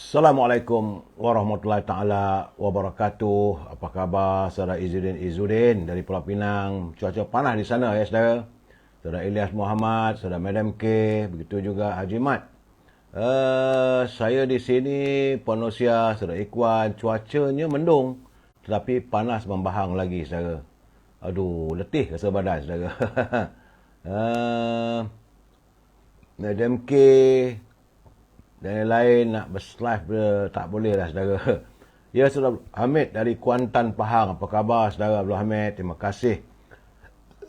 Assalamualaikum warahmatullahi taala wabarakatuh. Apa khabar saudara Izzuddin dari Pulau Pinang? Cuaca panas di sana ya saudara. Saudara Ilyas Muhammad, saudara Madam K, begitu juga Haji Mat. Saya di sini Ponosia, saudara Ikhwan, cuacanya mendung tetapi panas membahang lagi saudara. Aduh, letih rasa badan saudara. Madam K dan lain-lain nak live tak boleh lah saudara. Ya, saudara Hamid dari Kuantan, Pahang. Apa khabar saudara Abdul Hamid? Terima kasih.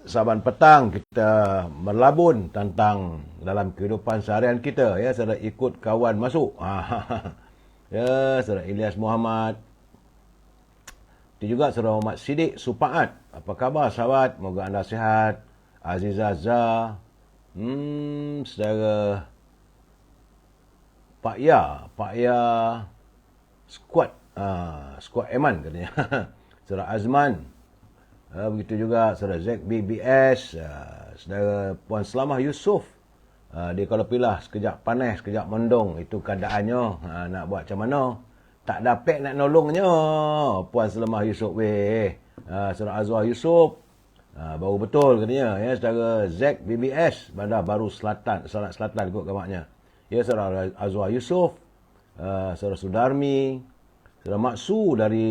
Saban petang kita berlabun tentang dalam kehidupan seharian kita. Ya, saudara ikut kawan masuk. Ya, saudara Ilyas Muhammad. Itu juga saudara Muhammad Siddiq Supaat. Apa khabar sahabat? Moga anda sihat. Aziza Zah. Saudara Pak Ya Squad Eman katanya. Saudara Azman, begitu juga saudara Zack BBS, saudara Puan Selamah Yusof. Dia kalau pilah sekejap panas, sekejap mendung, itu keadaannya. Nak buat macam mana? Tak dapat nak nolongnya Puan Selamah Yusof weh. Saudara Azwar Yusof, baru betul katanya ya, saudara Zack BBS Bandar Baru Selatan ikut kamaknya. Ya, saudara Azwar Yusof, saudara Sudarmi, saudara Maksu dari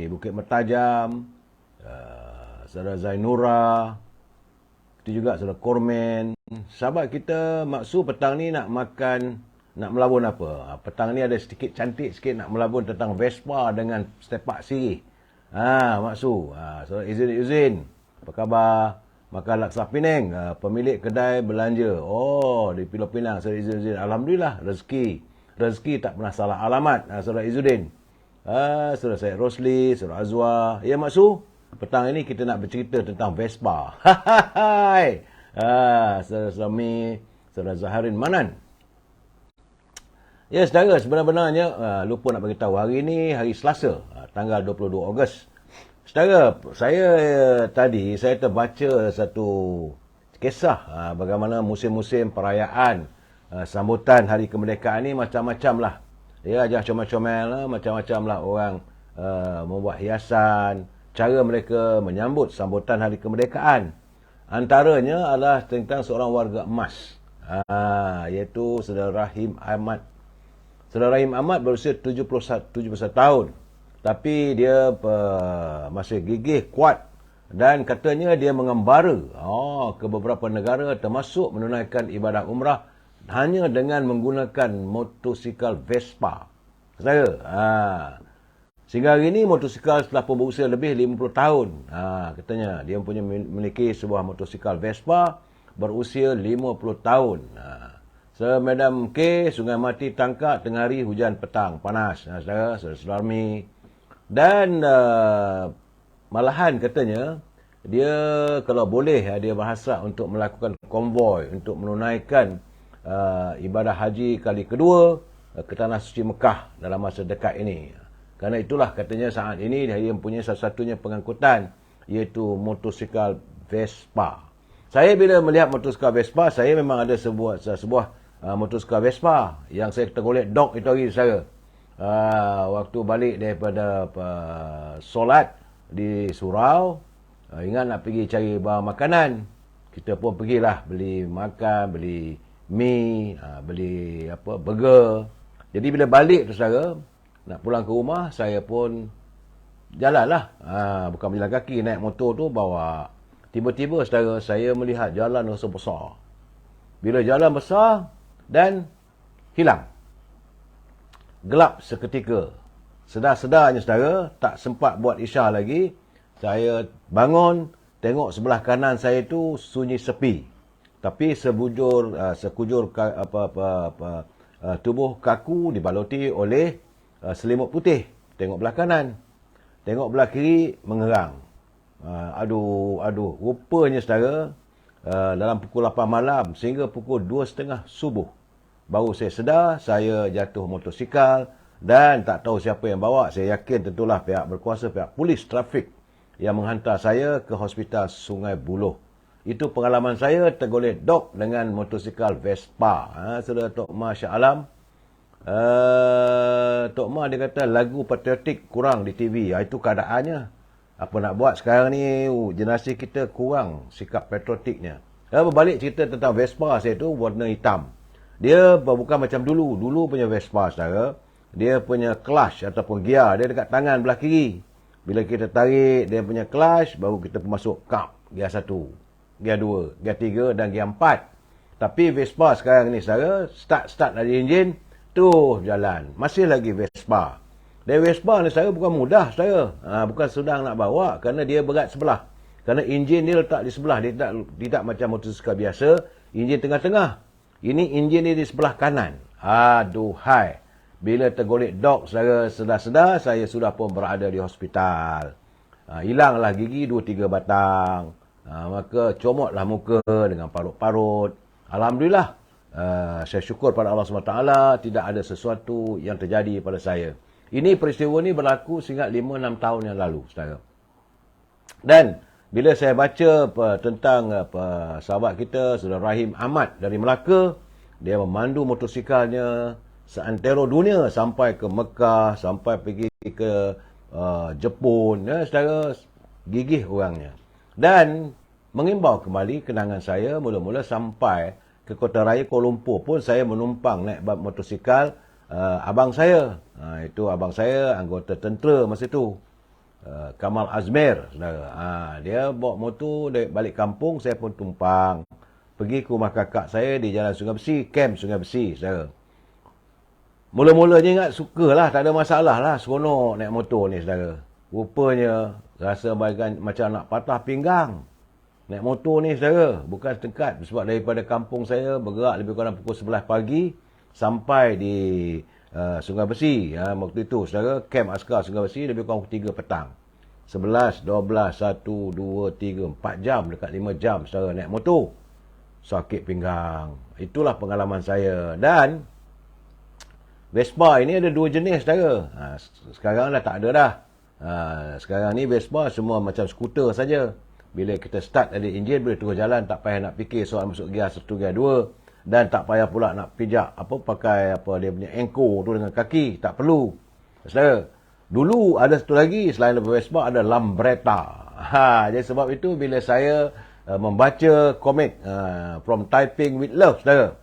Bukit Mertajam, saudara Zainura, itu juga saudara Kormen. Sahabat kita Maksu petang ni nak melabun apa? Petang ni ada sedikit cantik sikit nak melabun tentang Vespa dengan sepak sirih. Maksu. Saudara Izzuddin, apa khabar? Makan laksa Penang, pemilik kedai belanja. Di Pulau Pinang, saudara Izzuddin. Alhamdulillah, rezeki tak pernah salah alamat, saudara Izzuddin. Saudara Syed Rosli, saudara Azwar. Ya, Maksu, petang ini kita nak bercerita tentang Vespa. Hai. Saudara Sami, saudara Zaharin Manan. Ya, saudara, sebenarnya lupa nak beritahu, hari ini hari Selasa, tanggal 22 Ogos. Saudara, saya terbaca satu kisah bagaimana musim-musim perayaan sambutan Hari Kemerdekaan ni macam-macam lah. Ya, jangan comel-comel lah, macam-macam lah orang membuat hiasan, cara mereka menyambut sambutan Hari Kemerdekaan. Antaranya adalah tentang seorang warga emas, iaitu saudara Rahim Ahmad. Saudara Rahim Ahmad berusia 71 tahun. Tapi dia masih gigih, kuat, dan katanya dia mengembara ke beberapa negara termasuk menunaikan ibadah umrah hanya dengan menggunakan motosikal Vespa. Sehingga hari ini motosikal telah pun berusia lebih 50 tahun. Katanya dia memiliki sebuah motosikal Vespa berusia 50 tahun. Madam K, Sungai Mati Tangkak, tengah hari hujan petang, panas. Saudara Sudarmi. Dan malahan katanya, dia kalau boleh, dia berhasrat untuk melakukan konvoi untuk menunaikan ibadah haji kali kedua ke Tanah Suci Mekah dalam masa dekat ini. Kerana itulah katanya saat ini dia mempunyai satu-satunya pengangkutan, iaitu motosikal Vespa. Saya bila melihat motosikal Vespa, saya memang ada sebuah motosikal Vespa yang saya tergolek dog itu hari saya. Waktu balik daripada solat di surau, ingat nak pergi cari bahan makanan. Kita pun pergilah beli makan, beli mi, beli burger. Jadi bila balik tu saudara, nak pulang ke rumah, saya pun jalanlah. Bukan berjalan kaki, naik motor tu bawa. Tiba-tiba saudara, saya melihat jalan rasa besar. Bila jalan besar dan hilang. Gelap seketika. Sedar-sedarnya saudara, tak sempat buat isyak lagi. Saya bangun, tengok sebelah kanan saya tu sunyi sepi. Tapi sekujur tubuh kaku dibaluti oleh selimut putih. Tengok belah kanan. Tengok belah kiri, mengerang. Aduh, rupanya saudara, dalam pukul 8 malam sehingga pukul 2.30 subuh. Baru saya sedar, saya jatuh motosikal dan tak tahu siapa yang bawa. Saya yakin tentulah pihak berkuasa, pihak polis trafik yang menghantar saya ke Hospital Sungai Buloh. Itu pengalaman saya tergolek dog dengan motosikal Vespa. Saudara Tok Masya Alam. Tok Ma dia kata lagu patriotik kurang di TV. Itu keadaannya. Apa nak buat sekarang ni, generasi kita kurang sikap patriotiknya. Berbalik cerita tentang Vespa saya tu, warna hitam. Dia bukan macam dulu. Dulu punya Vespa saudara, dia punya clutch ataupun gear, dia dekat tangan belah kiri. Bila kita tarik dia punya clutch, baru kita masuk kap. Gear 1, gear 2, gear 3 dan gear 4. Tapi Vespa sekarang ni saudara, start dari enjin, terus jalan. Masih lagi Vespa. Dan Vespa ni saudara bukan mudah saudara. Bukan sedang nak bawa kerana dia berat sebelah. Kerana enjin dia letak di sebelah. Dia tidak macam motosikal biasa, enjin tengah-tengah. Ini enjin dia di sebelah kanan. Aduhai. Bila tergolek dok saudara, sedar-sedar saya sudah pun berada di hospital. Hilanglah gigi 2-3 batang. Maka comotlah muka dengan parut-parut. Alhamdulillah. Saya syukur pada Allah SWT tidak ada sesuatu yang terjadi pada saya. Ini peristiwa ni berlaku sehingga 5-6 tahun yang lalu, saudara. Dan bila saya baca tentang sahabat kita, Saudara Rahim Ahmad dari Melaka, dia memandu motosikalnya seantero dunia sampai ke Mekah, sampai pergi ke Jepun, ya, saudara, gigih orangnya. Dan mengimbau kembali kenangan saya mula-mula sampai ke Kota Raya Kuala Lumpur pun saya menumpang naik motosikal abang saya. Itu abang saya anggota tentera masa itu. Kamal Azmir, saudara. Dia bawa motor balik kampung, saya pun tumpang. Pergi ke rumah kakak saya di Jalan Sungai Besi, Kem Sungai Besi, saudara. Mula-mulanya ingat sukalah, tak ada masalah lah seronok naik motor ni, saudara. Rupanya rasa macam nak patah pinggang. Naik motor ni, saudara, bukan sedekat. Sebab daripada kampung saya bergerak lebih kurang pukul 11 pagi sampai di Sungai Besi. Waktu itu, saudara, kem askar Sungai Besi lebih kurang pukul 3 petang. 11, 12, 1, 2, 3, 4 jam, dekat 5 jam, saudara, naik motor. Sakit pinggang. Itulah pengalaman saya. Dan Vespa ini ada 2 jenis, saudara. Sekarang dah tak ada dah. Sekarang ni Vespa semua macam skuter saja. Bila kita start dari enjin, boleh terus jalan, tak payah nak fikir soal masuk gear 1, gear 2. Dan tak payah pula nak pijak pakai dia punya anchor tu dengan kaki, tak perlu. Saudara, dulu ada satu lagi selain Vespa, ada Lambretta. Jadi sebab itu bila saya membaca komik From Typing with Love, saudara,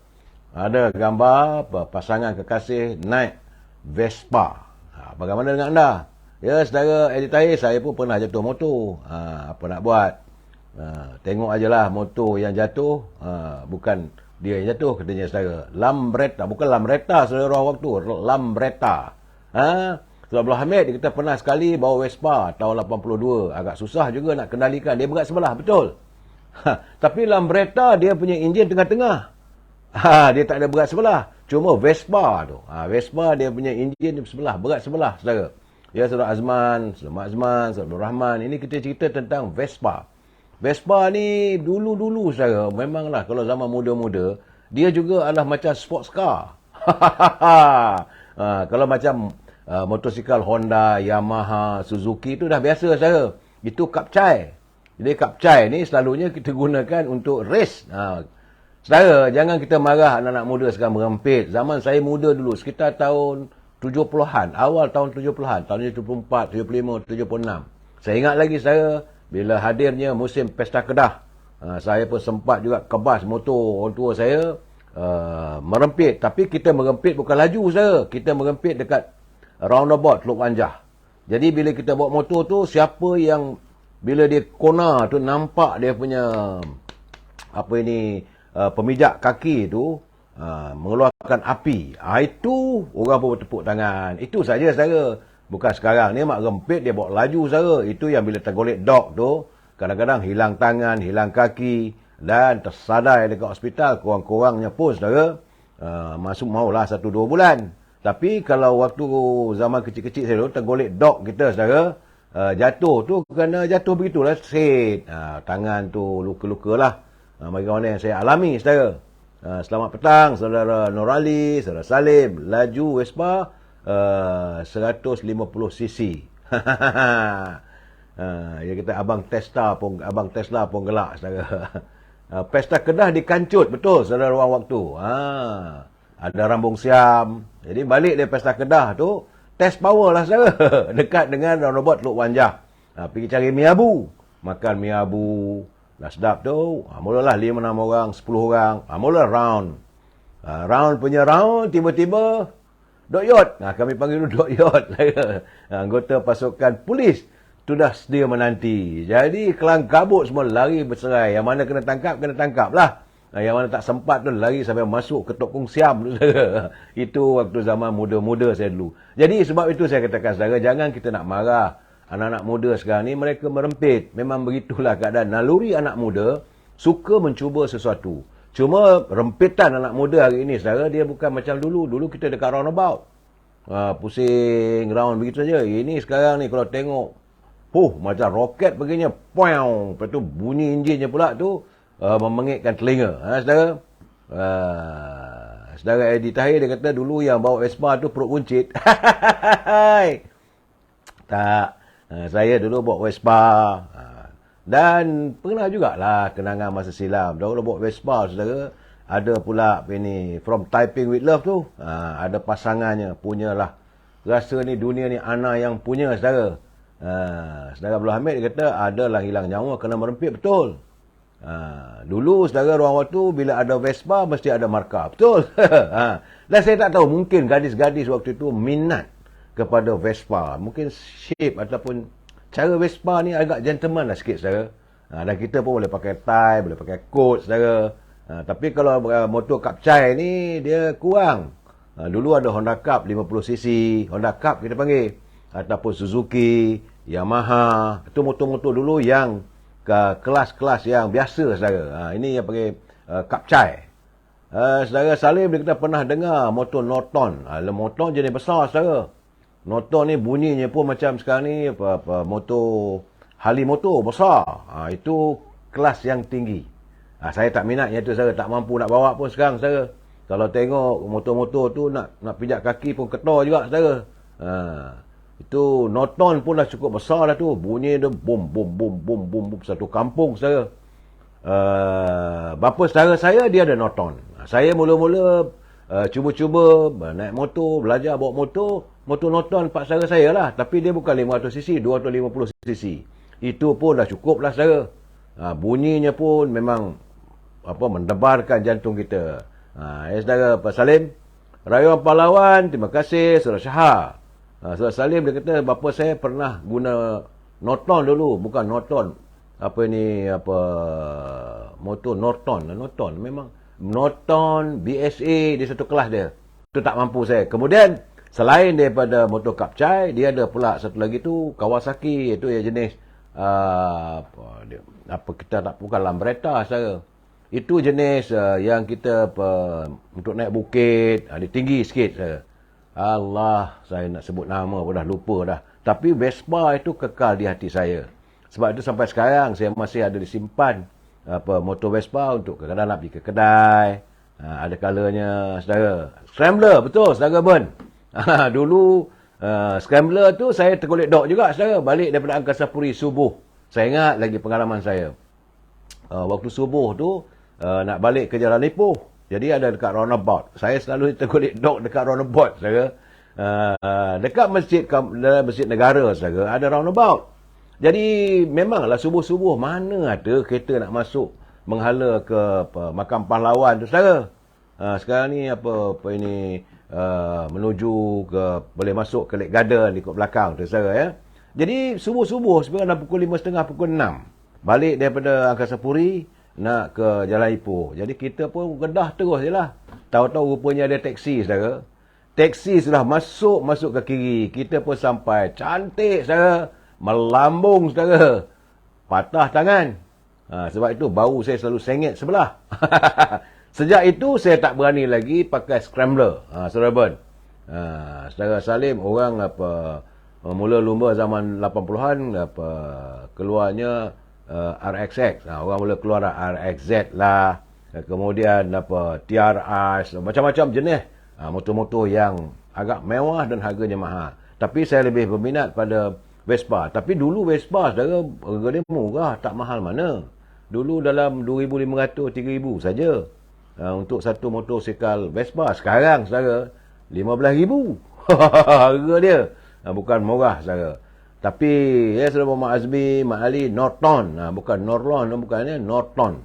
ada gambar pasangan kekasih naik Vespa. Bagaimana dengan anda? Ya, saudara Eddie Tahir, saya pun pernah jatuh motor. Apa nak buat? Tengok ajalah motor yang jatuh. Bukan dia yang jatuh, katanya saudara. Lambretta. Bukan Lambretta, saudara waktu. Lambretta. Saudara Abdul Hamid, kita pernah sekali bawa Vespa tahun 82. Agak susah juga nak kendalikan. Dia berat sebelah, betul. Tapi Lambretta, dia punya enjin tengah-tengah. Dia tak ada berat sebelah. Cuma Vespa tu. Vespa, dia punya enjin sebelah. Berat sebelah, saudara. Ya, Saudara Azman, Saudara Mak Azman, Saudara Abdul Rahman. Ini kita cerita tentang Vespa. Vespa ni dulu-dulu, saudara, memanglah kalau zaman muda-muda, dia juga adalah macam sports car. Kalau macam motosikal Honda, Yamaha, Suzuki itu dah biasa, saudara. Itu kapcai. Jadi kapcai ni selalunya kita gunakan untuk race. Saudara, jangan kita marah anak-anak muda sekarang merempit. Zaman saya muda dulu, sekitar tahun 70-an, awal tahun 70-an, tahun 74, 75, 76. Saya ingat lagi, saya bila hadirnya musim Pesta Kedah, saya pun sempat juga kebas motor orang tua saya merempit. Tapi kita merempit bukan laju, saya. Kita merempit dekat roundabout Teluk Wanjah. Jadi bila kita bawa motor tu, siapa yang bila dia kona tu nampak dia punya pemijak kaki tu mengeluarkan api, itu orang pun bertepuk tangan. Itu saja, saudara. Bukan sekarang ni mak rempit dia bawa laju, saudara. Itu yang bila tergolek dok tu, kadang-kadang hilang tangan, hilang kaki dan tersadai dekat hospital. Kurang-kurangnya pun, saudara, masuk maulah 1-2 bulan. Tapi kalau waktu zaman kecil-kecil saya tu, tergolek dok kita, saudara, jatuh tu kerana jatuh begitulah, set. Tangan tu luka-luka lah. Bagaimana yang saya alami, saudara. Selamat petang, Saudara Norali, Saudara Salim. Laju Vespa 150cc. Ya, kita abang Tesla pun gelak, saudara. Pesta Kedah dikancut, betul, saudara, ruang waktu. ada rambung siam. Jadi balik dari pesta Kedah tu, test power lah saudara. Dekat dengan roundabout Teluk Wanjah. Pergi cari mi abu. Makan mi abu. Dah sedap tu. Mulalah 5-6 orang, 10 orang. Mula round. Round punya round, tiba-tiba Dok Yot. Kami panggil dulu Dok Yot. Anggota pasukan polis. Tu dah sedia menanti. Jadi kelang kabut semua lari berserai. Yang mana kena tangkap lah. Yang mana tak sempat tu lari sampai masuk ke Tokong Siam. Itu waktu zaman muda-muda saya dulu. Jadi sebab itu saya katakan saudara, jangan kita nak marah. Anak-anak muda sekarang ni mereka merempit. Memang begitulah keadaan. Naluri anak muda suka mencuba sesuatu. Cuma rempitan anak muda hari ini saudara, dia bukan macam dulu. Dulu kita dekat roundabout. Pusing round begitu saja. Ini sekarang ni kalau tengok, macam roket begini, pow. Lepas tu bunyi enjinnya pula tu memengitkan telinga. Saudara. Saudara Eddie Tahir dia kata dulu yang bawa Vespa tu perut buncit. Tak. Saya dulu bawa Vespa. Dan pernah jugalah kenangan masa silam. Dahulu bawa Vespa saudara. Ada pula ini From Typing with Love tu. Ada pasangannya punyalah. Rasa ni dunia ni Ana yang punya saudara. Saudara Abdul Hamid dia kata adalah hilang nyawa kena merempit betul. Dulu saudara ruang waktu bila ada Vespa mesti ada markah. Betul. Dan saya tak tahu mungkin gadis-gadis waktu itu minat kepada Vespa. Mungkin shape ataupun cara Vespa ni agak gentleman lah sikit saudara. Dan kita pun boleh pakai tie, boleh pakai coat saudara. Tapi kalau motor Kapcai ni dia kurang. Dulu ada Honda Cup 50cc, Honda Cup kita panggil. Ataupun Suzuki, Yamaha. Itu motor-motor dulu yang kelas-kelas yang biasa saudara. Ini yang panggil Kapcai. Saudara Salim dia kata pernah dengar motor Norton. Motor jenis besar saudara. Norton ni bunyinya pun macam sekarang ni motor Harley motor besar. Itu kelas yang tinggi. Saya tak minat yang tu saudara, tak mampu nak bawa pun sekarang saudara. Kalau tengok motor-motor tu nak pijak kaki pun ketor juga saudara. Itu Norton pun dah cukup besar dah tu. Bunyi dia bom bom bom bom bom bom satu kampung saudara. Bapa saudara saya dia ada Norton. Saya mula-mula cuba-cuba naik motor, belajar bawa motor Norton pak saudara saya lah. Tapi dia bukan 500cc, 250cc. Itu pun dah cukup lah saudara. Bunyinya pun memang mendebarkan jantung kita. Saudara Pak Salim, Rayuan Pahlawan, terima kasih Saudara Syahar. Saudara Salim dia kata bapa saya pernah guna Norton dulu, bukan Norton. Motor Norton memang Norton BSA dia satu kelas dia. Itu tak mampu saya. Kemudian selain daripada motor Kapcai, dia ada pula satu lagi tu Kawasaki, itu yang jenis kita tak bukan Lambretta saudara. Itu jenis yang kita untuk naik bukit, dia tinggi sikit saudara. Allah, saya nak sebut nama pun dah lupa dah. Tapi Vespa itu kekal di hati saya. Sebab itu sampai sekarang saya masih ada disimpan motor Vespa untuk kadang-kadang nak pergi ke kedai. Ada kalanya saudara. Scrambler, betul saudara Ben. Dulu Scrambler tu saya tergolek dok juga saudara. Balik daripada Angkasa Puri subuh. Saya ingat lagi pengalaman saya. Waktu subuh tu nak balik ke Jalan Ipoh. Jadi ada dekat roundabout. Saya selalu tergolek dok dekat roundabout saudara. Dekat masjid negara saudara ada roundabout. Jadi memanglah subuh-subuh mana ada kereta nak masuk menghala ke makam pahlawan tu saudara. Sekarang ni menuju ke boleh masuk ke Lake Garden ikut belakang tu saudara ya. Jadi subuh-subuh sebenarnya pukul 5.30 pukul 6. Balik daripada Angkasa Puri nak ke Jalan Ipoh. Jadi kita pun gedah terus je lah. Tahu-tahu rupanya ada teksi saudara. Teksi sudah masuk ke kiri. Kita pun sampai. Cantik saudara. Melambung saudara. Patah tangan. Sebab itu bahu saya selalu sengit sebelah. Sejak itu saya tak berani lagi pakai Scrambler. Saudara Ben. Saudara Salim orang mula lumba zaman 80-an keluarnya RXX. Orang mula keluar RXZ lah. Kemudian TRS, macam-macam jenis motor-motor yang agak mewah dan harganya mahal. Tapi saya lebih berminat pada Vespa. Tapi dulu Vespa saudara harga dia murah, tak mahal mana. Dulu dalam 2,500, 3,000 saja. untuk satu motosikal Vespa sekarang saudara RM15,000. Harga dia bukan murah saudara. Tapi ya saudara Muhammad Azmi, Mak Ali, Norton, bukan Norlon, bukannya Norton.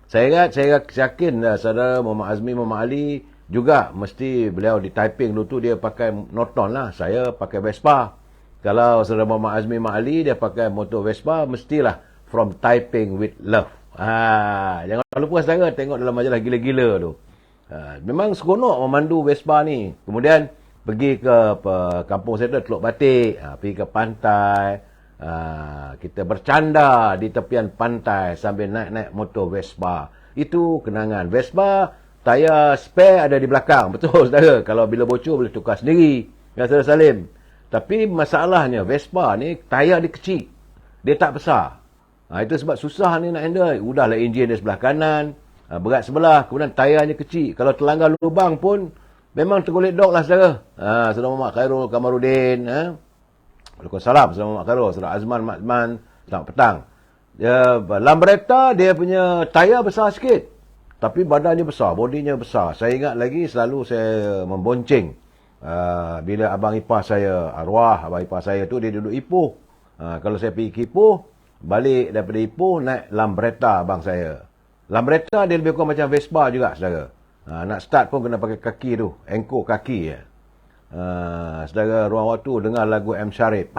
Saya yakin saudara Muhammad Azmi, Muhammad Ali juga mesti beliau di Taiping dulu tu dia pakai Norton lah. Saya pakai Vespa. Kalau saudara Muhammad Azmi, Mak Ali dia pakai motor Vespa, mestilah From Taiping with Love. Jangan lupa saudara tengok dalam majalah gila-gila tu. Memang seronok memandu Vespa ni. Kemudian pergi ke kampung saya tu, Teluk Batik, pergi ke pantai, kita bercanda di tepian pantai sambil naik-naik motor Vespa. Itu kenangan. Vespa, tayar spare ada di belakang. Betul saudara, kalau bila bocor boleh tukar sendiri. Ya saudara Salim. Tapi masalahnya Vespa ni tayar dia kecil, dia tak besar. Itu sebab susah ni nak handle. Udahlah enjin dia sebelah kanan, berat sebelah, kemudian tayarnya kecil. Kalau terlanggar lubang pun memang tergolek dok lah saudara. Saudara Muhammad Khairul Kamarudin, Waalaikumsalam saudara Muhammad Khairul, saudara Azman Makman, selamat petang. Lambretta dia punya tayar besar sikit, tapi badannya besar, bodinya besar. Saya ingat lagi selalu saya membonceng bila abang ipar saya, arwah abang ipar saya tu, dia duduk Ipoh. Kalau saya pergi ke Ipoh, balik daripada Ipoh naik Lambretta abang saya. Lambretta dia lebih kurang macam Vespa juga saudara. Nak start pun kena pakai kaki tu, engkau kaki ya. Saudara ruang waktu dengar lagu M. Sharif.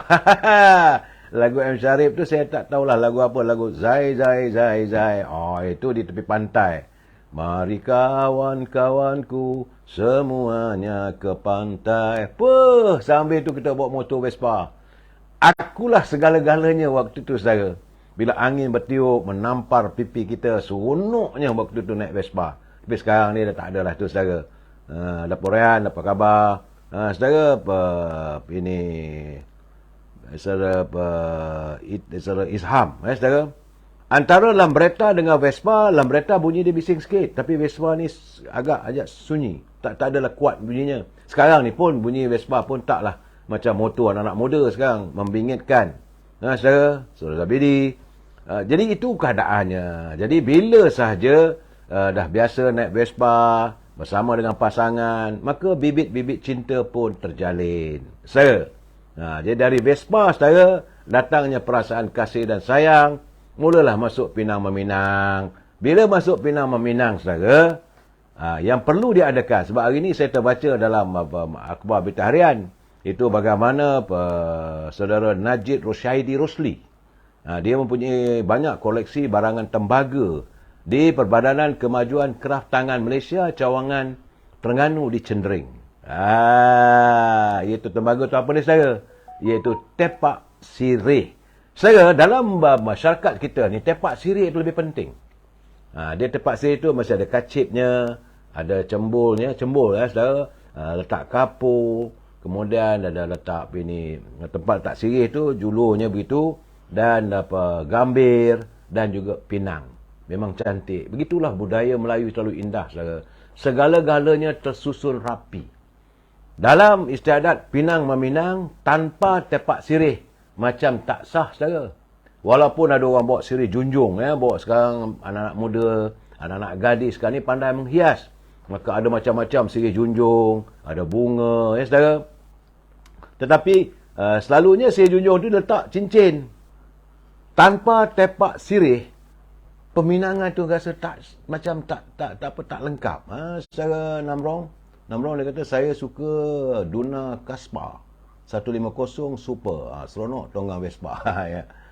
Lagu M. Sharif tu saya tak tahulah lagu apa, lagu Zai Zai Zai Zai. Itu di tepi pantai. Mari kawan-kawanku semuanya ke pantai. Sambil tu kita bawa motor Vespa. Akulah segala-galanya waktu tu saudara. Bila angin bertiup menampar pipi kita, seronoknya waktu tu naik Vespa. Tapi sekarang ni dah tak ada lah tu saudara. Dapur Rehan, apa khabar? Saudara, ini saudara Isham, saudara. Antara Lambretta dengan Vespa, Lambretta bunyi dia bising sikit, tapi Vespa ni agak sunyi. Tak adalah kuat bunyinya. Sekarang ni pun bunyi Vespa pun taklah macam motor anak-anak muda sekarang, membingitkan. Saudara Zabidi. Jadi itu keadaannya. Jadi bila sahaja dah biasa naik Vespa bersama dengan pasangan, maka bibit-bibit cinta pun terjalin. Jadi dari Vespa saudara, datangnya perasaan kasih dan sayang, mulalah masuk Pinang Meminang. Bila masuk Pinang Meminang saudara, yang perlu diadakan, sebab hari ini saya terbaca dalam akhbar Berita Harian, itu bagaimana saudara Najib Rosyaidi Rosli, dia mempunyai banyak koleksi barangan tembaga di Perbadanan Kemajuan Kraf Tangan Malaysia, Cawangan Terengganu di Cendering. Iaitu tembaga tu apa ni saudara? Iaitu tepak sirih. Saudara, dalam masyarakat kita ni, tepak sirih itu lebih penting. Dia tepak sirih tu masih ada kacipnya, ada cembul saudara, letak kapur, kemudian ada letak tempat letak sirih tu, julunya begitu, dan gambir, dan juga pinang. Memang cantik. Begitulah budaya Melayu, selalu indah saudara. Segala-galanya tersusun rapi. Dalam istiadat Pinang Meminang, tanpa tepak sirih macam tak sah saudara. Walaupun ada orang bawa sirih junjung, bawa sekarang anak-anak muda, anak-anak gadis sekarang ni pandai menghias. Maka ada macam-macam sirih junjung, ada bunga, saudara. Tetapi selalunya sirih junjung tu letak cincin. Tanpa tepak sirih, peminangan tu rasa tak lengkap. Secara Namrong dia kata, saya suka Duna Kaspa 150 Super. Seronok tonggang Vespa.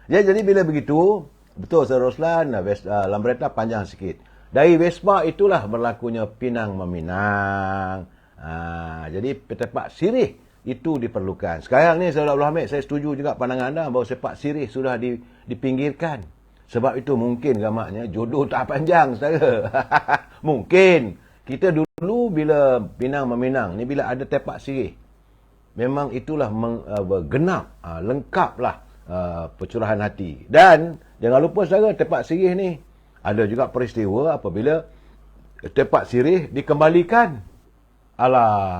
Jadi bila begitu, betul Sir Roslan, Lambretta panjang sikit. Dari Vespa itulah berlakunya Pinang Meminang. Jadi tepak sirih itu diperlukan. Sekarang ni Saudara Abdul Hamid, saya setuju juga pandangan anda bahawa sepak sirih sudah dipinggirkan. Sebab itu mungkin gamaknya jodoh tak panjang saudara. Mungkin kita dulu bila Pinang Meminang ni, bila ada tepak sirih, memang itulah genap, lengkaplah percurahan hati. Dan jangan lupa saudara, tepak sirih ni ada juga peristiwa apabila tepak sirih dikembalikan.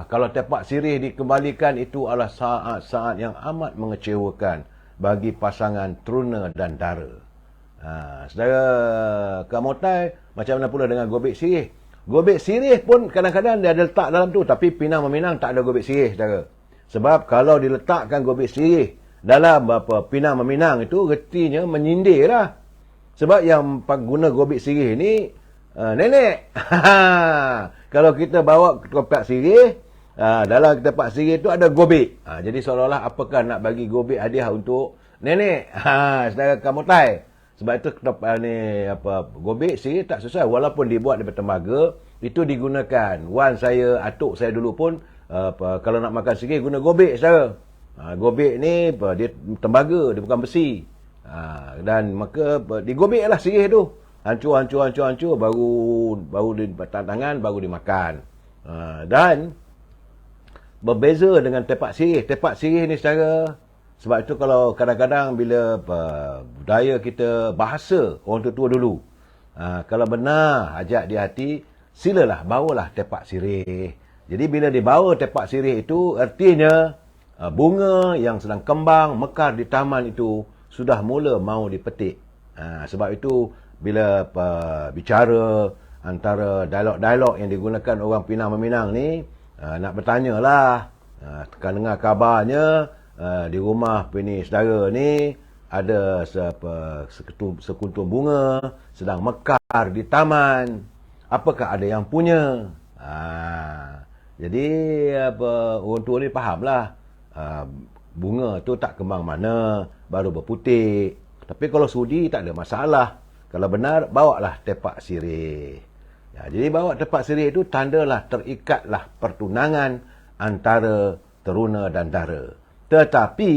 Kalau tepak sirih dikembalikan, itu adalah saat-saat yang amat mengecewakan bagi pasangan Truna dan Dara. Saudara Kamotai, macam mana pula dengan gobek sirih? Gobek sirih pun kadang-kadang dia ada letak dalam tu. Tapi pinang meminang tak ada gobek sirih, saudara. Sebab kalau diletakkan gobek sirih dalam pinang meminang itu, retinya menyindir lah. Sebab yang guna gobek sirih ni, nenek. Kalau kita bawa tempat sirih, dalam tempat sirih tu ada gobek. Jadi seolah-olah apakah nak bagi gobek hadiah untuk nenek. Saudara Kamutai. Sebab itu gobek sirih tak sesuai. Walaupun dibuat daripada tembaga, itu digunakan. Wan saya, atuk saya dulu pun, kalau nak makan sirih guna gobek, saudara. Gobek ni dia tembaga, dia bukan besi. Dan maka digobeklah sirih tu. Hancur, baru dipatang tangan, baru dimakan. Dan berbeza dengan tepak sirih. Tepak sirih ni secara, sebab itu kalau kadang-kadang bila budaya kita, bahasa orang tua dulu, kalau benar hajat di hati, silalah bawalah tepak sirih. Jadi bila dibawa tepak sirih itu, artinya bunga yang sedang kembang, mekar di taman itu sudah mula mau dipetik. Sebab itu bila bicara antara dialog-dialog yang digunakan orang Pinang Meminang ni, nak bertanya lah, tekan dengar kabarnya di rumah Pini saudara ni ada sekuntum bunga sedang mekar di taman. Apakah ada yang punya? Jadi orang tua ni fahamlah, bunga tu tak kembang mana, baru berputik. Tapi kalau sudi tak ada masalah. Kalau benar, bawalah tepak sirih. Jadi bawa tepak sirih itu tandalah terikatlah pertunangan antara teruna dan dara. Tetapi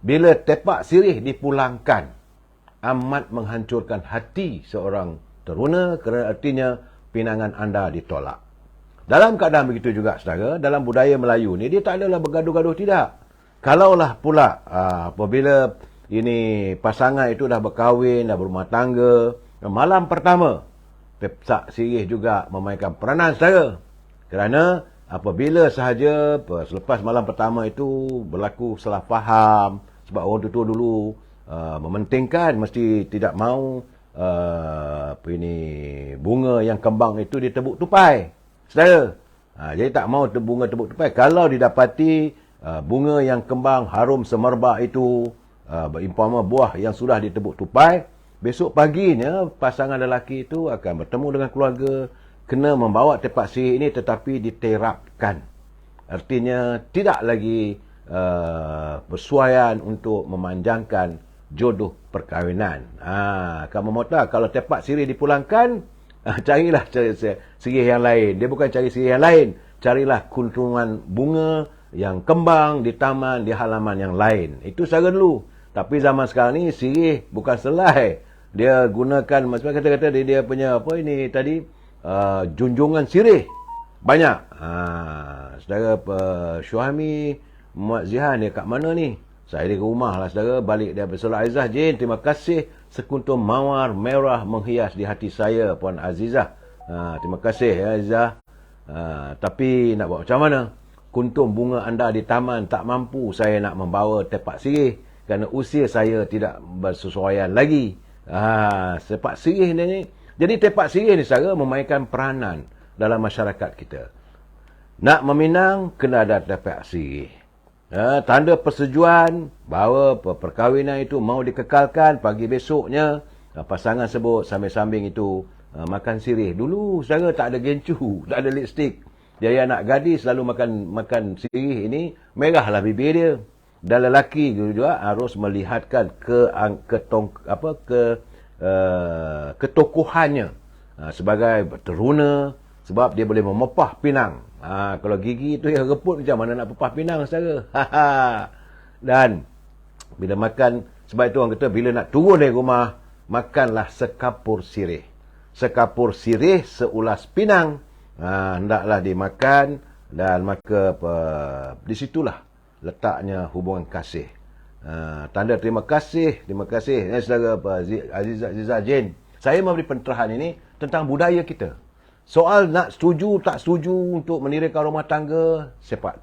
bila tepak sirih dipulangkan, amat menghancurkan hati seorang teruna, kerana artinya pinangan anda ditolak. Dalam keadaan begitu juga, saudara, dalam budaya Melayu ni, dia tak adalah bergaduh-gaduh, tidak. Kalaulah pula apabila ini pasangan itu dah berkahwin, dah berumah tangga, malam pertama, tepak sirih juga memainkan peranan, saudara. Kerana apabila sahaja selepas malam pertama itu berlaku salah faham, sebab orang tua dulu mementingkan, mesti tidak mahu bunga yang kembang itu ditebuk tupai, saudara. Jadi tak mahu bunga tebuk tupai. Kalau didapati bunga yang kembang harum semerbak itu, berimpama buah yang sudah ditebuk tupai, besok paginya pasangan lelaki itu akan bertemu dengan keluarga, kena membawa tepak sirih ini tetapi diterapkan. Artinya tidak lagi bersuaian untuk memanjangkan jodoh perkahwinan. Kamu mahu tahu, kalau tepak sirih dipulangkan, carilah sirih yang lain. Dia bukan cari sirih yang lain, carilah kuntungan bunga yang kembang di taman, di halaman yang lain. Itu cara dulu. Tapi zaman sekarang ni sirih bukan selai. Dia gunakan, macam kata-kata dia punya apa ini tadi, junjungan sirih banyak. Saudara Syuhami Muhammad Zihan dia kat mana ni? Saya di rumah lah, saudara. Balik dia bersolat Aizah, Jin, terima kasih sekuntum mawar merah menghias di hati saya, Puan Azizah. Terima kasih ya Aizah. Tapi nak buat macam mana? Kuntum bunga anda di taman tak mampu saya nak membawa tepak sirih, kerana usia saya tidak bersesuaian lagi. Tepak sirih ni. Jadi tepak sirih ni, saudara, memainkan peranan dalam masyarakat kita. Nak meminang, kena ada tepak sirih. Tanda persetujuan bahawa perkahwinan itu mau dikekalkan. Pagi besoknya, pasangan sebut sambil-sambil itu makan sirih. Dulu, saudara, tak ada gencu, tak ada lipstick. Jadi anak gadis selalu makan sirih ini, merahlah bibir dia. Dan lelaki juga harus melihatkan ketokohannya sebagai teruna, sebab dia boleh memepah pinang. Kalau gigi itu yang reput, macam mana nak pepah pinang, saudara? Dan bila makan, sebab itu orang kata bila nak turun dari rumah, makanlah sekapur sirih. Sekapur sirih seulas pinang, hendaklah dimakan. Dan maka disitulah letaknya hubungan kasih. Tanda terima kasih. Saudara Azizah Jin, saya memberi penterahan ini tentang budaya kita. Soal nak setuju tak setuju untuk mendirikan rumah tangga,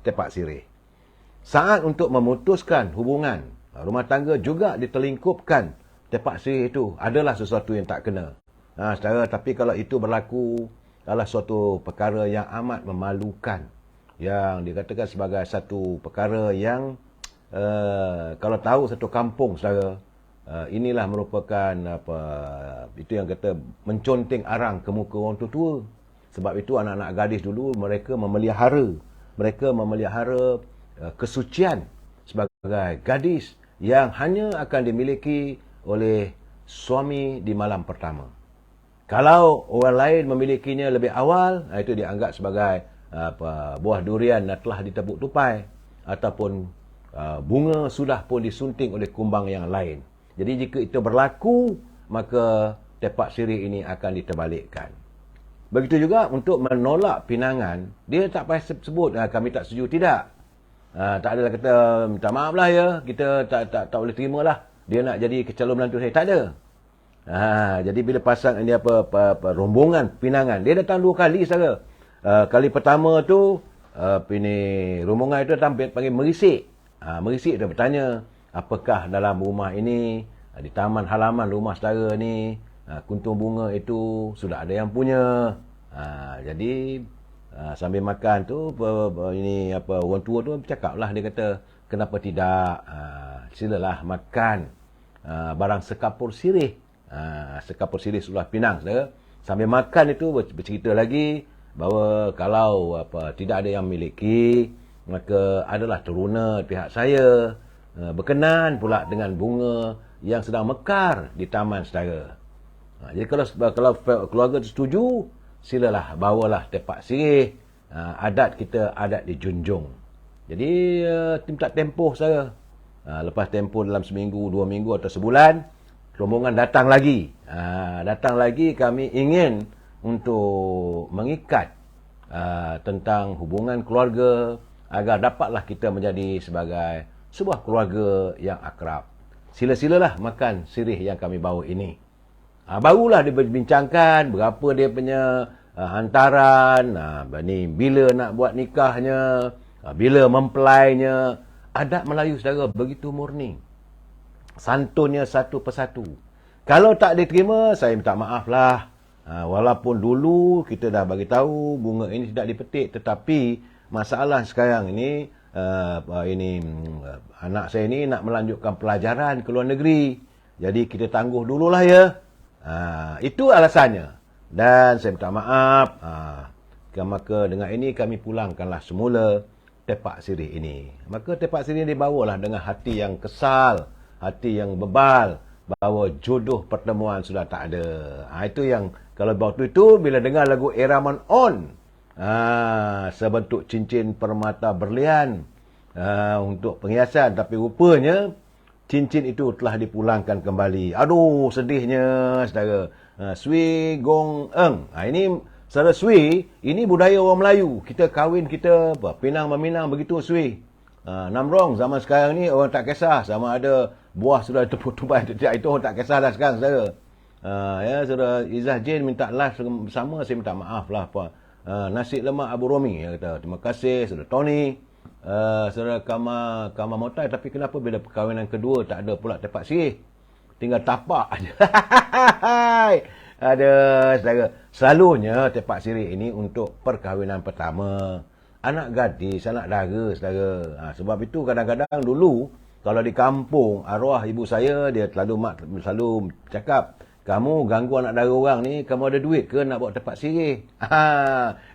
tepak sirih. Saat untuk memutuskan hubungan rumah tangga juga ditelingkupkan tepak sirih itu. Adalah sesuatu yang tak kena. Saudara, tapi kalau itu berlaku adalah suatu perkara yang amat memalukan, yang dikatakan sebagai satu perkara yang kalau tahu satu kampung saudara, inilah merupakan itu yang kata menconteng arang ke muka orang tua. Sebab itu anak-anak gadis dulu mereka memelihara kesucian sebagai gadis yang hanya akan dimiliki oleh suami di malam pertama. Kalau orang lain memilikinya lebih awal, itu dianggap sebagai buah durian telah ditepuk tupai, ataupun bunga sudah pun disunting oleh kumbang yang lain. Jadi jika itu berlaku, maka tepak sirih ini akan diterbalikkan. Begitu juga untuk menolak pinangan, dia tak payah sebut kami tak setuju, tidak. Tak adalah kata minta maaf lah ya, kita tak boleh terima lah dia nak jadi calon menantu saya, tak ada. Jadi bila pasang ini rombongan pinangan, dia datang 2 kali saja. Kali pertama tu rombongan itu datang panggil merisik. Merisik dia bertanya, apakah dalam rumah ini, di taman halaman rumah saudara ni, kuntung bunga itu sudah ada yang punya. Jadi sambil makan tu orang tua tu bercakaplah, dia kata kenapa tidak, silalah makan barang sekapur sirih. Sekapur sirih sebelah pinang saudara. Sambil makan itu bercerita lagi bahawa kalau tidak ada yang miliki, maka adalah teruna pihak saya berkenan pula dengan bunga yang sedang mekar di taman saudara. Jadi kalau keluarga itu setuju, silalah bawalah tepak sirih. Adat kita adat dijunjung. Jadi tak tempoh saudara. Lepas tempoh dalam seminggu, 2 minggu atau sebulan, rombongan datang lagi. Datang lagi, kami ingin untuk mengikat tentang hubungan keluarga agar dapatlah kita menjadi sebagai sebuah keluarga yang akrab. Sila-silalah makan sirih yang kami bawa ini. Barulah dibincangkan berapa dia punya hantaran, bila nak buat nikahnya, bila mempelainya. Adat Melayu saudara begitu murni. Santunnya satu persatu. Kalau tak diterima, saya minta maaf lah. Walaupun dulu kita dah bagi tahu bunga ini tidak dipetik, tetapi masalah sekarang ini, anak saya ini nak melanjutkan pelajaran ke luar negeri. Jadi kita tangguh dululah ya. Itu alasannya. Dan saya minta maaf. Maka dengan ini kami pulangkanlah semula tepak sirih ini. Maka tepak sirih ini dibawalah dengan hati yang kesal, hati yang bebal, bahawa jodoh pertemuan sudah tak ada. Itu yang kalau waktu itu bila dengar lagu Eraman On, sebentuk cincin permata berlian untuk perhiasan, tapi rupanya cincin itu telah dipulangkan kembali. Aduh, sedihnya saudara. Sui Gong Eng. Ini saudara Sui, ini budaya orang Melayu. Kita kahwin, kita pinang meminang begitu Sui. Namrong zaman sekarang ni orang tak kisah sama ada buah sudah tepuk-tupai, itu orang tak kisah dah sekarang saudara. Saudara Izzah Jin minta live bersama, saya minta maaf lah nasi lemak Abu Romi, dia kata terima kasih saudara Tony, saudara Kama Motai, tapi kenapa bila perkahwinan kedua tak ada pula tepak sirih, tinggal tapak aja. Ada saudara, selalunya tepak sirih ini untuk perkahwinan pertama, anak gadis, anak dara saudara. Sebab itu kadang-kadang dulu kalau di kampung, arwah ibu saya dia selalu cakap, kamu ganggu anak dara orang ni, kamu ada duit ke nak bawa tepak sirih?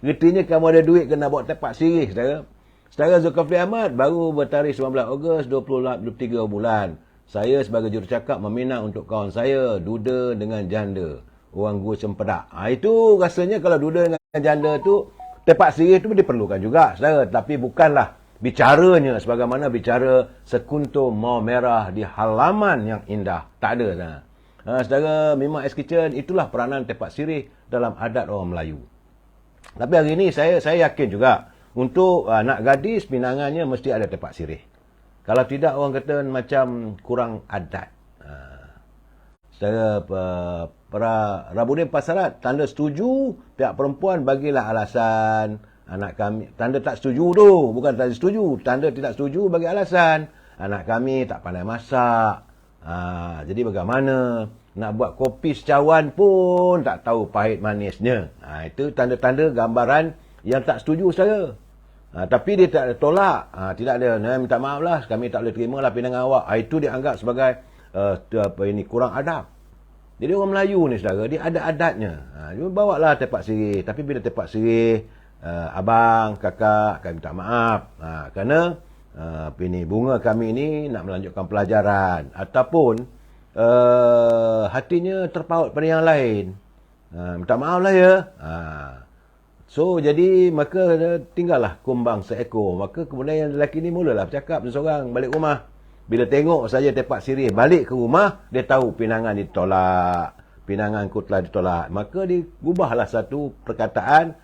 Gertinya kamu ada duit ke nak bawa tepak sirih saudara. Saudara Zulkifli Ahmad baru bertarikh 19 Ogos 23 bulan. Saya sebagai jurucakap meminang untuk kawan saya duda dengan janda orang Gua Cempedak. Itu rasanya kalau duda dengan janda tu, tepak sirih tu diperlukan juga saudara, tapi bukanlah bicaranya sebagaimana bicara sekuntum mau merah di halaman yang indah. Tak ada saudara. Saudara Mima S Kitchen, itulah peranan tepak sirih dalam adat orang Melayu. Tapi hari ini saya yakin juga untuk anak gadis pinangannya mesti ada tepak sirih. Kalau tidak orang kata macam kurang adat. Saudara para Rabudin Pasarat, tanda setuju pihak perempuan bagilah alasan. Anak kami, tanda tak setuju tu, bukan tanda setuju, tanda tidak setuju bagi alasan anak kami tak pandai masak. Jadi bagaimana? Nak buat kopi secawan pun tak tahu pahit manisnya. Itu tanda-tanda gambaran yang tak setuju saya. Tapi dia tak tolak. Tidak ada. Minta maaf lah. Kami tak boleh terima lah pinangan awak. Itu dianggap sebagai kurang adab. Jadi orang Melayu ni saudara, dia ada adatnya. Dia bawa lah tepak sirih. Tapi bila tepak sirih, abang, kakak, kami minta maaf. Kerana bunga kami ni nak melanjutkan pelajaran. Ataupun hatinya terpaut pada yang lain. Minta maaf lah ya. So, jadi maka tinggallah kumbang seekor. Maka kemudian yang lelaki ni mulalah bercakap seorang balik rumah. Bila tengok saja tepak sirih balik ke rumah, dia tahu pinangan ditolak. Pinanganku telah ditolak. Maka digubahlah satu perkataan,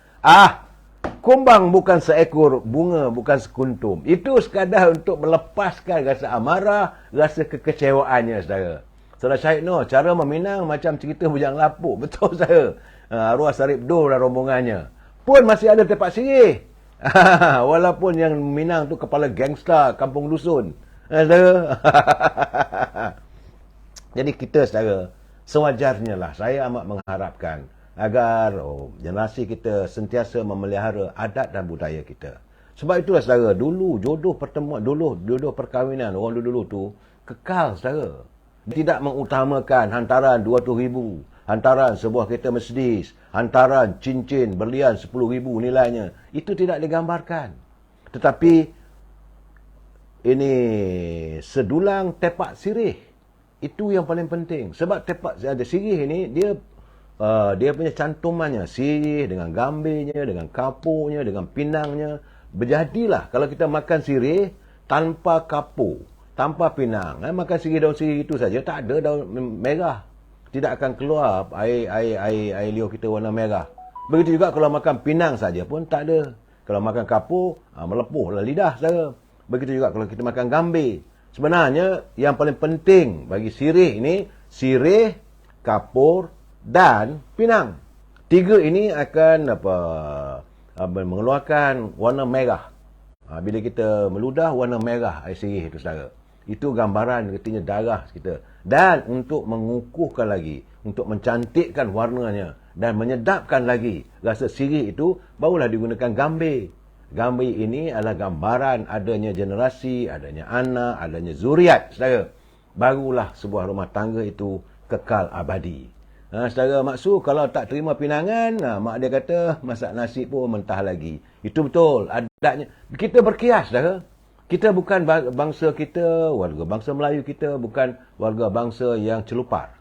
kumbang bukan seekor, bunga bukan sekuntum. Itu sekadar untuk melepaskan rasa amarah, rasa kekecewaannya, saudara. Saudara Syahid Noh, cara meminang macam cerita Bujang Lapuk. Betul, saudara. Arwah Sarip Dur dan rombongannya. Pun masih ada tepak sirih. Walaupun yang minang tu kepala gangster kampung dusun. Saudara. Jadi kita, saudara, sewajarnya lah saya amat mengharapkan agar generasi kita sentiasa memelihara adat dan budaya kita. Sebab itulah, saudara, dulu jodoh pertemuan, jodoh perkahwinan orang dulu tu kekal, saudara. Tidak mengutamakan hantaran 200,000, hantaran sebuah kereta Mercedes, hantaran cincin berlian 10,000 nilainya. Itu tidak digambarkan. Tetapi ini sedulang tepak sirih. Itu yang paling penting. Sebab tepak sirih ini dia punya cantumannya, sirih dengan gambirnya, dengan kapurnya, dengan pinangnya. Berjadilah kalau kita makan sirih tanpa kapur, tanpa pinang, makan sirih daun sirih itu saja, tak ada daun merah. Tidak akan keluar air liur kita warna merah. Begitu juga kalau makan pinang saja pun tak ada. Kalau makan kapur, melepuhlah lidah, saudara. Begitu juga kalau kita makan gambir. Sebenarnya yang paling penting bagi sirih ini, sirih, kapur dan pinang. Tiga ini akan mengeluarkan warna merah. Bila kita meludah, warna merah air sirih itu, saudara. Itu gambaran katanya darah kita. Dan untuk mengukuhkan lagi, untuk mencantikkan warnanya dan menyedapkan lagi rasa sirih itu, barulah digunakan gambir. Gambir ini adalah gambaran adanya generasi, adanya anak, adanya zuriat, saudara. Barulah sebuah rumah tangga itu kekal abadi. Saudara maksud, kalau tak terima pinangan, mak dia kata, masak nasi pun mentah lagi. Itu betul, adatnya. Kita berkias, saudara. Kita bukan bangsa kita, warga bangsa Melayu kita, bukan warga bangsa yang celupar.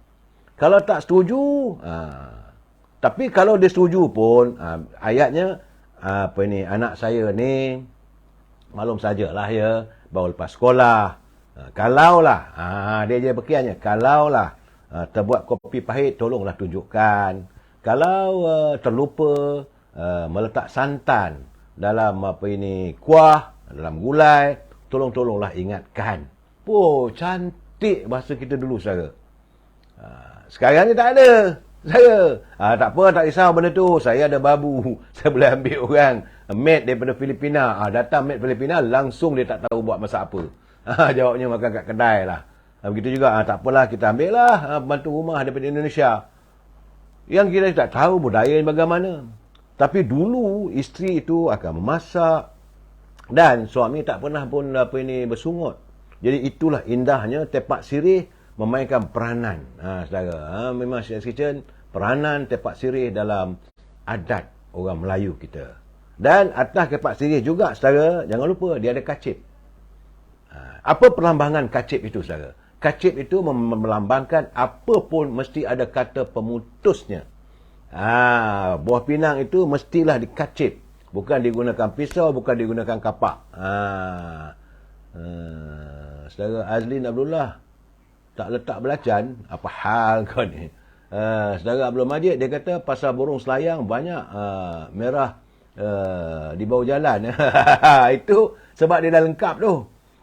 Kalau tak setuju, tapi kalau dia setuju pun, ayatnya, anak saya ni maklum sajalah ya, baru lepas sekolah. Kalaulah dia je berkiasnya, kalaulah terbuat kopi pahit, tolonglah tunjukkan. Kalau terlupa meletak santan dalam kuah, dalam gulai, tolonglah ingatkan. Cantik bahasa kita dulu, saudara. Sekarang ni tak ada. Saya, tak apa, tak risau benda tu. Saya ada babu. Saya boleh ambil orang maid daripada Filipina. Datang maid Filipina, langsung dia tak tahu buat masak apa. Jawabnya makan kat kedai lah. Begitu juga, tak apalah, kita ambil lah pembantu rumah daripada Indonesia. Yang kita tak tahu budaya bagaimana. Tapi dulu, isteri itu akan memasak. Dan suami tak pernah pun bersungut. Jadi itulah indahnya tepak sirih memainkan peranan. Saudara, memang Syed Kitchen, peranan tepak sirih dalam adat orang Melayu kita. Dan atas tepak sirih juga, saudara, jangan lupa dia ada kacip. Apa perlambangan kacip itu, saudara? Kacip itu melambangkan apa pun mesti ada kata pemutusnya. Buah pinang itu mestilah dikacip. Bukan digunakan pisau, bukan digunakan kapak. Saudara Azlin Abdullah tak letak belacan, apa hal kau ni? Saudara Abdul Majid, dia kata pasal burung selayang banyak merah di bawah jalan. Itu sebab dia dah lengkap tu.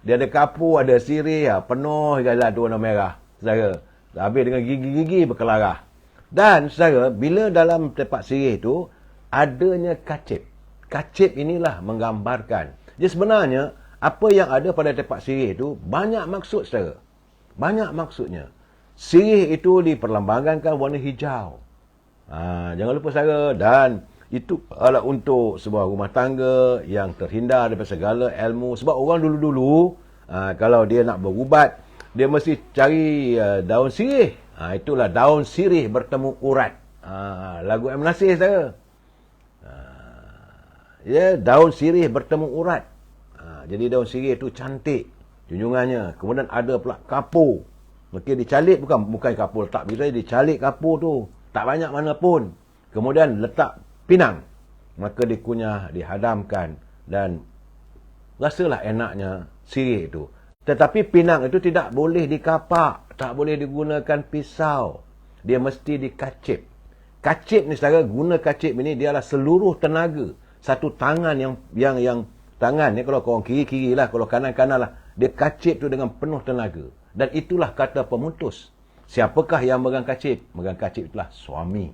Dia ada kapur, ada sirih, penuh jalan tu warna merah. Saudara, habis dengan gigi-gigi berkelarah. Dan saudara, bila dalam tepak sirih tu adanya kacip. Kacip inilah menggambarkan. Jadi sebenarnya apa yang ada pada tepak sirih tu banyak maksud, saudara. Banyak maksudnya. Sirih itu diperlambangkan warna hijau. Jangan lupa saudara. Dan itu adalah untuk sebuah rumah tangga yang terhindar daripada segala ilmu. Sebab orang dulu-dulu, kalau dia nak berubat, dia mesti cari daun sirih. Itulah daun sirih bertemu urat. Lagu M. Nasir saudara. Daun sirih bertemu urat. Jadi daun sirih itu cantik junjungannya. Kemudian ada pula kapur. Mungkin dicalik, bukan kapur letak begitu saja, dicalik kapur tu. Tak banyak mana pun. Kemudian letak pinang. Maka dikunyah, dihadamkan. Dan rasalah enaknya sirih itu. Tetapi pinang itu tidak boleh dikapak. Tak boleh digunakan pisau. Dia mesti dikacip. Kacip ni saudara, guna kacip ini dia adalah seluruh tenaga. Satu tangan yang tangan ni, kalau korang kiri-kiri lah, kalau kanan-kanan lah, dia kacip tu dengan penuh tenaga. Dan itulah kata pemutus. Siapakah yang megang kacip? Megang kacip itulah suami.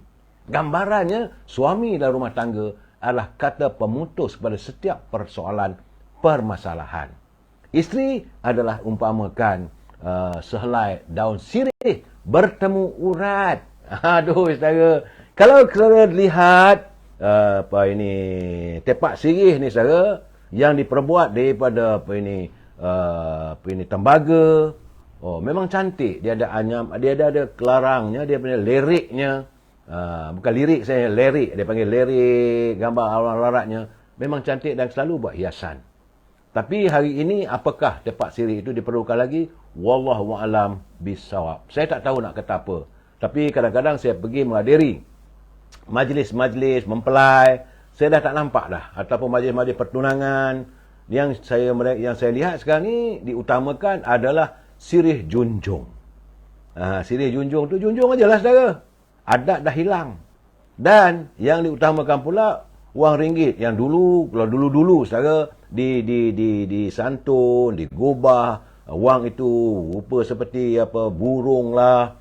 Gambarannya, suami dalam rumah tangga adalah kata pemutus kepada setiap persoalan, permasalahan. Isteri adalah umpamakan sehelai daun sirih bertemu urat. Aduh, saudara. Kalau saudara lihat tepak sirih ni saudara, yang diperbuat daripada tembaga. Memang cantik. Dia ada anyam, dia ada kelarangnya, dia punya liriknya. Bukan lirik saya, lirik. Dia panggil lirik, gambar alat-alatnya. Memang cantik dan selalu buat hiasan. Tapi hari ini, apakah tepak sirih itu diperlukan lagi? Wallahu a'lam bisawab. Saya tak tahu nak kata apa. Tapi kadang-kadang saya pergi menghadiri majlis-majlis mempelai. Saya dah tak nampak dah. Ataupun majlis-majlis pertunangan. Yang saya lihat sekarang ni diutamakan adalah sirih junjung. Sirih junjung tu junjung aja lah saudara. Adat dah hilang. Dan yang diutamakan pula wang ringgit. Yang dulu, kalau dulu-dulu saudara, di santun, digubah, wang itu rupa seperti burung lah,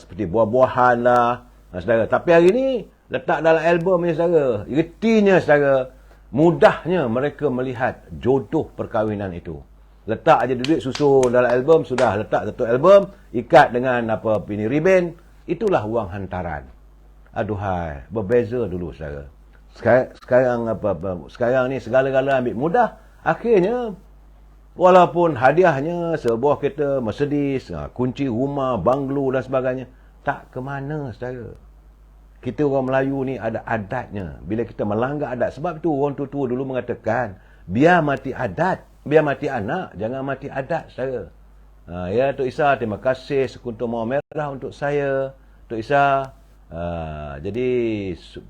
seperti buah-buahan lah, saudara. Tapi hari ni letak dalam album ni saudara. Retinya saudara, mudahnya mereka melihat jodoh perkahwinan itu. Letak aja duit susun dalam album, sudah letak satu album, ikat dengan ribbon, itulah wang hantaran. Aduhai, berbeza dulu saudara. Sekarang ni segala-gala ambil mudah. Akhirnya walaupun hadiahnya sebuah kereta Mercedes, kunci rumah, banglo dan sebagainya, tak ke mana saudara. Kita orang Melayu ni ada adatnya. Bila kita melanggar adat, sebab tu orang tua-tua dulu mengatakan, biar mati adat, biar mati anak, jangan mati adat saudara. Ya Tok Isa, terima kasih sekuntum mawar merah untuk saya Tok Isa. Jadi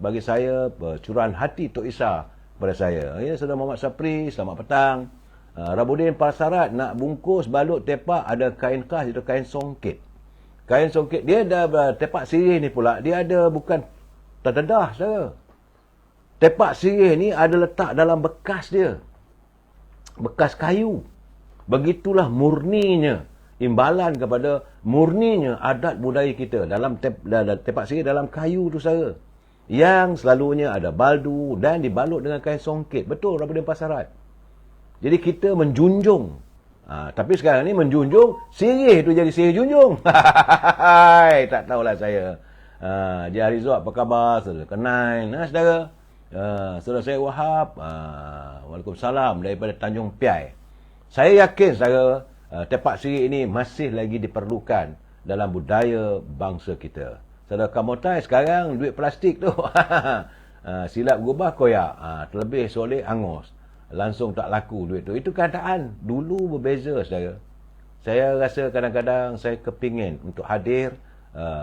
bagi saya curahan hati Tok Isa pada saya. Ya, Saudara Muhammad Sapri, selamat petang. Rabudin Parsarat nak bungkus balut tepak, ada kain khas, itu kain songket. Kain songket dia ada tepak sirih ni pula, dia ada bukan terdedah saudara. Tepak sirih ni ada letak dalam bekas dia. Bekas kayu. Begitulah murninya, imbalan kepada murninya adat budaya kita dalam tepak sirih dalam kayu tu saudara. Yang selalunya ada baldu dan dibalut dengan kain songket. Betul Rabudin Parsarat. Jadi kita menjunjung. Tapi sekarang ni menjunjung sirih tu jadi sirih junjung. Tak tahulah saya. Dia Rizal apa khabar? Saudara Kenain, saudara. Saudara saya Wahab. Waalaikumsalam daripada Tanjung Piai. Saya yakin saudara, tepak sirih ini masih lagi diperlukan dalam budaya bangsa kita. Saudara Kamotai sekarang duit plastik tu. Silap gubah koyak. Terlebih soleh angus. Langsung tak laku duit tu. Itu keadaan. Dulu berbeza saudara. Saya rasa kadang-kadang saya kepingin untuk hadir,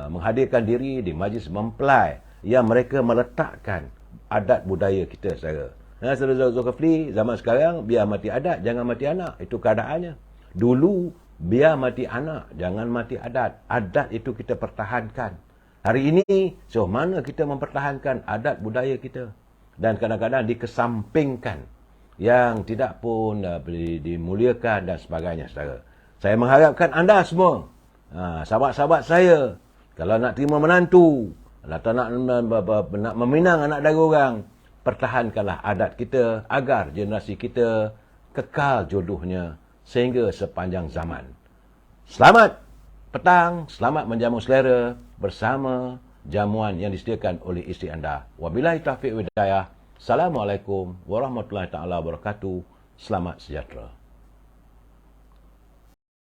menghadirkan diri di majlis mempelai yang mereka meletakkan adat budaya kita saudara. Saudara Zulkifli, zaman sekarang biar mati adat, jangan mati anak. Itu keadaannya. Dulu biar mati anak, jangan mati adat. Adat itu kita pertahankan. Hari ini, sejauh mana kita mempertahankan adat budaya kita. Dan kadang-kadang dikesampingkan. Yang tidak pun dimuliakan dan sebagainya saudara. Saya mengharapkan anda semua, sahabat-sahabat saya, kalau nak terima menantu, atau nak meminang anak dara orang, pertahankanlah adat kita agar generasi kita kekal jodohnya sehingga sepanjang zaman. Selamat petang, selamat menjamu selera bersama jamuan yang disediakan oleh isteri anda. Wabillahi taufiq wal hidayah. Assalamualaikum warahmatullahi taala wabarakatuh. Selamat sejahtera.